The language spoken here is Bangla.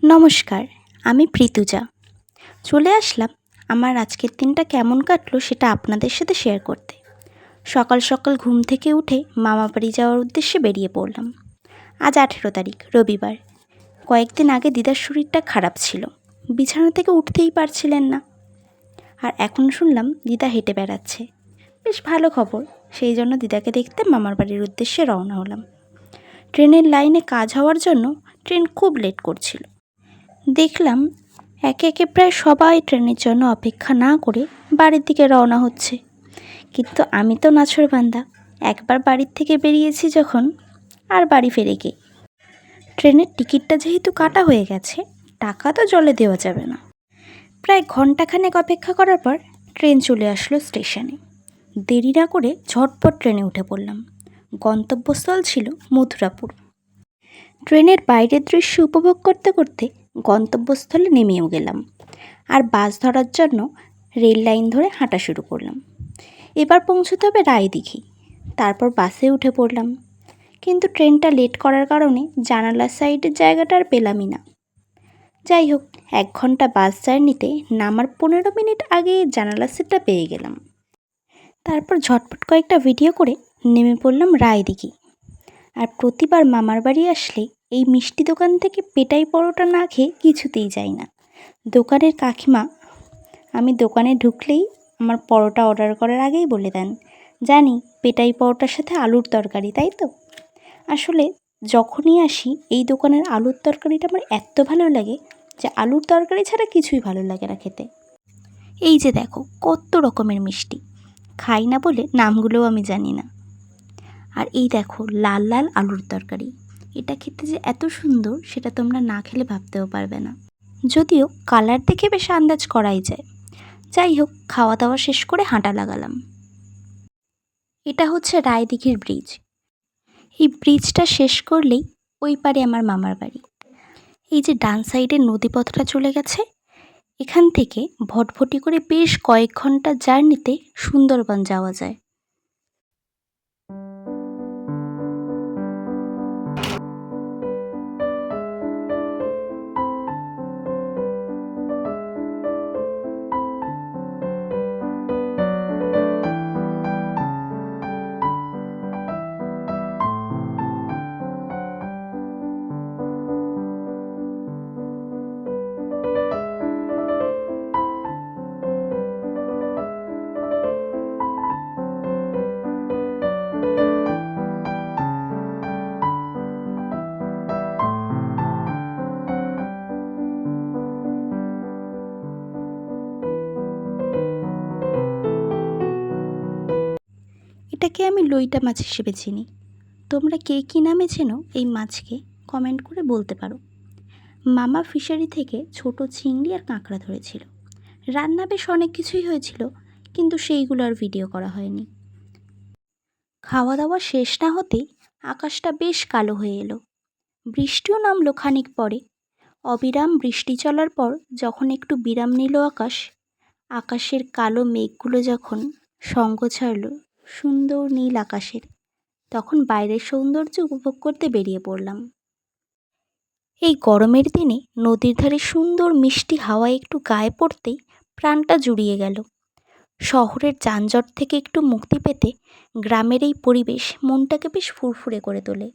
নমস্কার, আমি প্রীতুজা। চলে আসলাম আমার আজকের দিনটা কেমন কাটলো সেটা আপনাদের সাথে শেয়ার করতে। সকাল সকাল ঘুম থেকে উঠে মামাবাড়ি যাওয়ার উদ্দেশ্যে বেরিয়ে পড়লাম। আজ 18 তারিখ, রবিবার। কয়েকদিন আগে দিদার শরীরটা খারাপ ছিল, বিছানা থেকে উঠতেই পারছিলেন না। আর এখন শুনলাম দিদা হেঁটে বেড়াচ্ছে, বেশ ভালো খবর। সেই জন্য দিদাকে দেখতে মামার বাড়ির উদ্দেশ্যে রওনা হলাম। ট্রেনের লাইনে কাজ হওয়ার জন্য ট্রেন খুব লেট করছিল। দেখলাম একে একে প্রায় সবাই ট্রেনের জন্য অপেক্ষা না করে বাড়ির দিকে রওনা হচ্ছে, কিন্তু আমি তো নাছোড়বান্দা। একবার বাড়ির থেকে বেরিয়েছি যখন, আর বাড়ি ফেরে গে। ট্রেনের টিকিটটা যেহেতু কাটা হয়ে গেছে, টাকা তো জলে দেওয়া যাবে না। প্রায় ঘন্টাখানেক অপেক্ষা করার পর ট্রেন চলে আসলো স্টেশনে। দেরি না করে ঝটপট ট্রেনে উঠে পড়লাম। গন্তব্যস্থল ছিল মথুরাপুর। ট্রেনের বাইরের দৃশ্য উপভোগ করতে করতে গন্তব্যস্থলে নেমেও গেলাম, আর বাস ধরার জন্য রেল লাইন ধরে হাঁটা শুরু করলাম। এবার পৌঁছতে হবে রায়দিঘি। তারপর বাসে উঠে পড়লাম, কিন্তু ট্রেনটা লেট করার কারণে জানালার সাইডের জায়গাটা আর পেলামই না। যাই হোক, 1 ঘন্টা বাস জার্নিতে নামার 15 মিনিট আগে জানালার সিটটা পেয়ে গেলাম। তারপর ঝটপট কয়েকটা ভিডিও করে নেমে পড়লাম রায়দিঘি। আর প্রতিবার মামার বাড়ি আসলে এই মিষ্টি দোকান থেকে পেটাই পরোটা না খেয়ে কিছুতেই যাই না। দোকানের কাকিমা আমি দোকানে ঢুকলেই আমার পরোটা অর্ডার করার আগেই বলে দেন, জানি পেটাই পরোটার সাথে আলুর তরকারি, তাই তো? আসলে যখনই আসি এই দোকানের আলুর তরকারিটা আমার এত ভালো লাগে যে আলুর তরকারি ছাড়া কিছুই ভালো লাগে না খেতে। এই যে দেখো কত রকমের মিষ্টি, খাই না বলে নামগুলোও আমি জানি না। আর এই দেখো লাল লাল আলুর তরকারি, এটা খেতে যে এত সুন্দর সেটা তোমরা না খেলে ভাবতেও পারবে না। যদিও কালার দেখে বেশ আন্দাজ করাই যায়। যাই হোক, খাওয়া দাওয়া শেষ করে হাঁটা লাগালাম। এটা হচ্ছে রায়দিঘির ব্রিজ। এই ব্রিজটা শেষ করলেই ওই পারে আমার মামার বাড়ি। এই যে ডান সাইডের নদীপথটা চলে গেছে, এখান থেকে ভটভটি করে বেশ কয়েক ঘন্টা জার্নিতে সুন্দরবন যাওয়া যায়। এটাকে আমি লইটা মাছ হিসেবে চিনি। তোমরা কে কী নামে চেনো এই মাছকে কমেন্ট করে বলতে পারো। মামা ফিশারি থেকে ছোট চিংড়ি আর কাঁকড়া ধরেছিল। রান্না বেশ অনেক কিছুই হয়েছিল, কিন্তু সেইগুলো আর ভিডিও করা হয়নি। খাওয়া দাওয়া শেষ না হতেই আকাশটা বেশ কালো হয়ে এলো। বৃষ্টিও নামলো খানিক পরে। অবিরাম বৃষ্টি চলার পর যখন একটু বিরাম নিল আকাশের কালো মেঘগুলো যখন সঙ্গ ছাড়ল সুন্দর নীল আকাশের, তখন বাইরের সৌন্দর্য উপভোগ করতে বেরিয়ে পড়লাম। এই গরমের দিনে নদীর ধারে সুন্দর মিষ্টি হাওয়ায় একটু গায়ে পড়তেই প্রাণটা জুড়িয়ে গেল। শহরের যানজট থেকে একটু মুক্তি পেতে গ্রামের এই পরিবেশ মনটাকে বেশ ফুরফুরে করে তোলে।